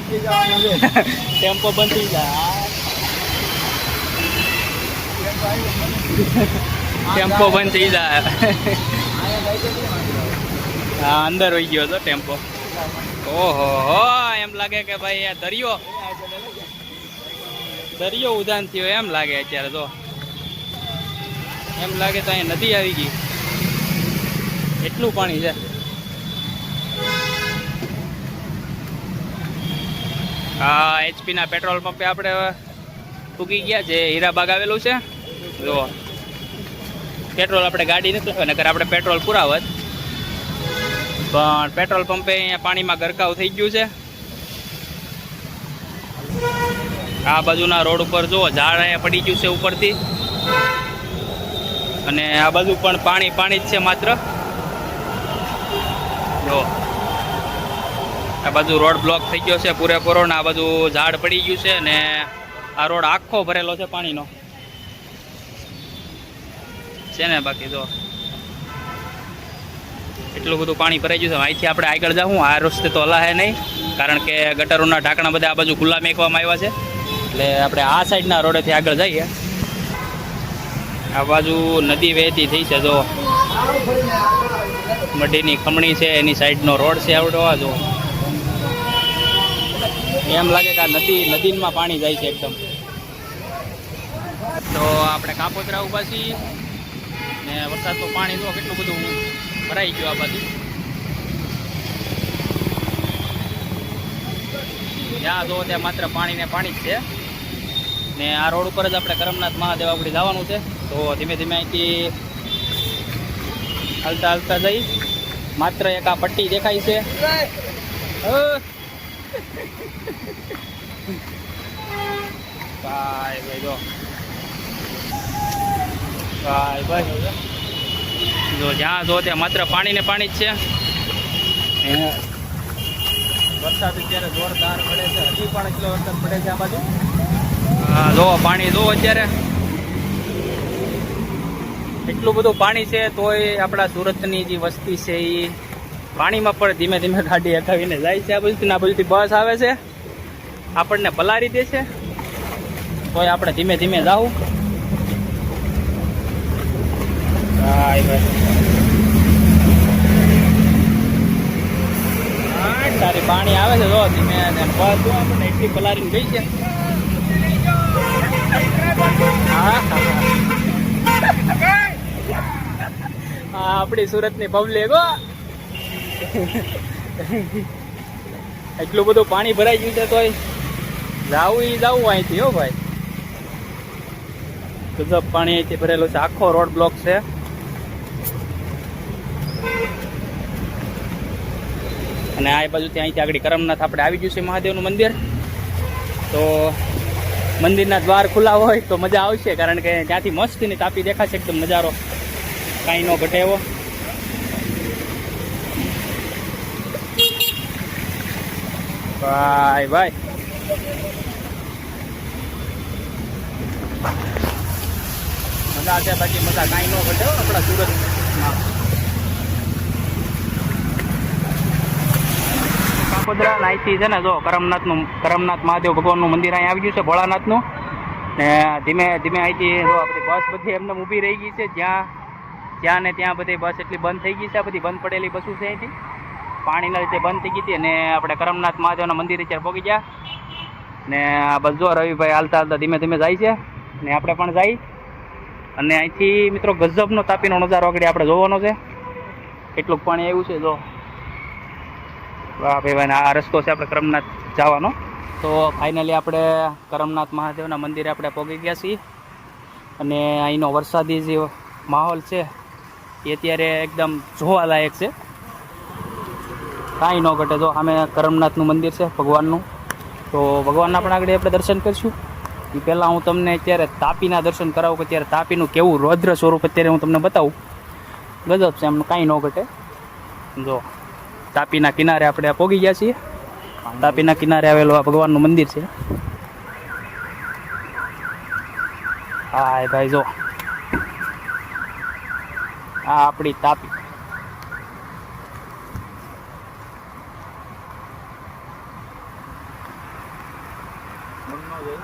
Tempo બંધ થઈ જાય, ટેમ્પો બંધ થઈ જાય. હા અંદર હોઈ ગયો હતો ટેમ્પો. ઓહો એમ લાગે કે ભાઈ આ દરિયો ઉદાન થયો એમ લાગે અત્યારે. તો એમ લાગે તો અહીંયા નદી આવી ગઈ, એટલું પાણી છે. હા HP ના પેટ્રોલ પંપે આપણે પૂગી ગયા, જે હીરાબાગ આવેલું છે. જો પેટ્રોલ આપણે ગાડી નથી લાવે, નકર આપણે પેટ્રોલ પુરાવત, પણ પેટ્રોલ પંપે અહીંયા પાણીમાં ગરકાવ થઈ ગયું છે. આ બાજુના રોડ ઉપર જુઓ ઝાડ અહીંયા પડી ગયું છે ઉપરથી, અને આ બાજુ પણ પાણી જ છે માત્ર. જો આ બાજુ રોડ બ્લોક થઈ ગયો છે પૂરેપૂરો, ને આ બાજુ ઝાડ પડી ગયું છે, ને આ રોડ આખો ભરેલો છે પાણીનો છે ને. બાકી જો એટલું બધું પાણી ભરાઈ ગયું છે. અહીંથી આપણે આગળ જાઉં, આ રસ્તે તો હલાહે નહીં, કારણ કે ગટરોના ઢાંકણા બધા આ બાજુ ખુલ્લા મેકવામાં આવ્યા છે. એટલે આપણે આ સાઈડના રોડેથી આગળ જઈએ. આ બાજુ નદી વહેતી થઈ છે, જો મઢીની ખમણી છે એની સાઈડનો રોડ છે આવડો. આ જો એમ લાગે કે આ નદીમાં પાણી જાય છે એકદમ. તો આપણે કાપોદ્રા ઉભા છીએ, ને વરસાદનું પાણી જો કેટલું બધું ભરાઈ ગયું આ બાજુ. જ્યાં જો ત્યાં માત્ર પાણી ને પાણી જ છે. ને આ રોડ ઉપર જ આપણે કરમનાથ મહાદેવ આપણે જવાનું છે. તો ધીમે ધીમે અહીંથી હાલતા જઈ. માત્ર એક આ પટ્ટી દેખાય છે. ભાઈ જો ભાઈ જો જ્યાં જો ત્યાં માત્ર પાણી ને પાણી જ છે. વરસાદ અત્યારે જોરદાર પડે છે, હજી પણ એટલો વરસાદ પડે છે આ બાજુ. હા જો પાણી જો અત્યારે એટલું બધું પાણી છે, તોય આપણા સુરતની જે વસ્તી છે એ પાણીમાં પણ ધીમે ધીમે ગાડી હટાવીને જાય છે. આ બાજુથી બસ આવે છે, આપણને પલારી દે છે, તોય આપણે ધીમે ધીમે જાવું. સારી પાણી આવે છે જો ધીમે, બસ જો આપણને એટલી પલારીને ગઈ છે. હા આપણી સુરતની પબ્લિક હો, એટલું બધું પાણી ભરાઈ ગયું છે, તોય જાવું અહીંથી હો ભાઈ. ગજબ પાણી અહીંથી ભરેલું છે, આખો રોડ બ્લોક છે. અને આ બાજુથી અહીંથી આગળ કરમનાથ આપણે આવી ગયું છે મહાદેવનું મંદિર. તો મંદિરના દ્વાર ખુલ્લા હોય તો મજા આવશે, કારણ કે ત્યાંથી મસ્તીની તાપી દેખાશે એકદમ નજારો, કાંઈ ન ઘટે એવો. ભાઈ મજા છે, બાકી મજા કાંઈ ન ઘટે આપણા સુરતમાં. કાપોદ્રા અહીંથી છે ને જો કરમનાથ મહાદેવ ભગવાનનું મંદિર અહીં આવી ગયું છે, ભોળાનાથનું. ને ધીમે ધીમે અહીંથી જો આપણી બસ બધી એમને ઊભી રહી ગઈ છે, જ્યાં ને ત્યાં બધી બસ એટલી બંધ થઈ ગઈ છે. બધી બંધ પડેલી બસો છે અહીંથી પાણીના લીધે બંધ થઈ ગઈ હતી. અને આપણે કરમનાથ મહાદેવના મંદિરે અત્યારે પહોંચી ગયા. ને આ બસ જો રવિભાઈ હાલતા ધીમે ધીમે જાય છે, ને આપણે પણ જાય. અને અહીંથી મિત્રો ગજબનો તાપીનો નજારો આગળ આપણે જોવાનો છે, એટલું પાણી આવ્યું છે. જો વાહ ભાઈ, આ રસ્તો છે આપણે કરમનાથ જવાનો. તો ફાઇનલી આપણે કરમનાથ મહાદેવના મંદિરે આપણે પહોંચી ગયા છીએ. અને અહીંનો વરસાદી જે માહોલ છે એ અત્યારે એકદમ જોવાલાયક છે, કાંઈ ન ઘટે. જો સામે કરમનાથનું મંદિર છે ભગવાનનું, તો ભગવાનના પણ આગળ આપણે દર્શન કરીશું. એ પહેલાં હું તમને અત્યારે તાપીના દર્શન કરાવું, કે અત્યારે તાપીનું કેવું રૌદ્ર સ્વરૂપ અત્યારે હું તમને બતાવું. ગજબ છે, એમનું કાંઈ ન ઘટે. જો તાપીના કિનારે આપણે પહોંચી ગયા છીએ. તાપીના કિનારે આવેલું આ ભગવાનનું મંદિર છે. હા ભાઈ જો આ આપણી તાપી. મન ન જાય.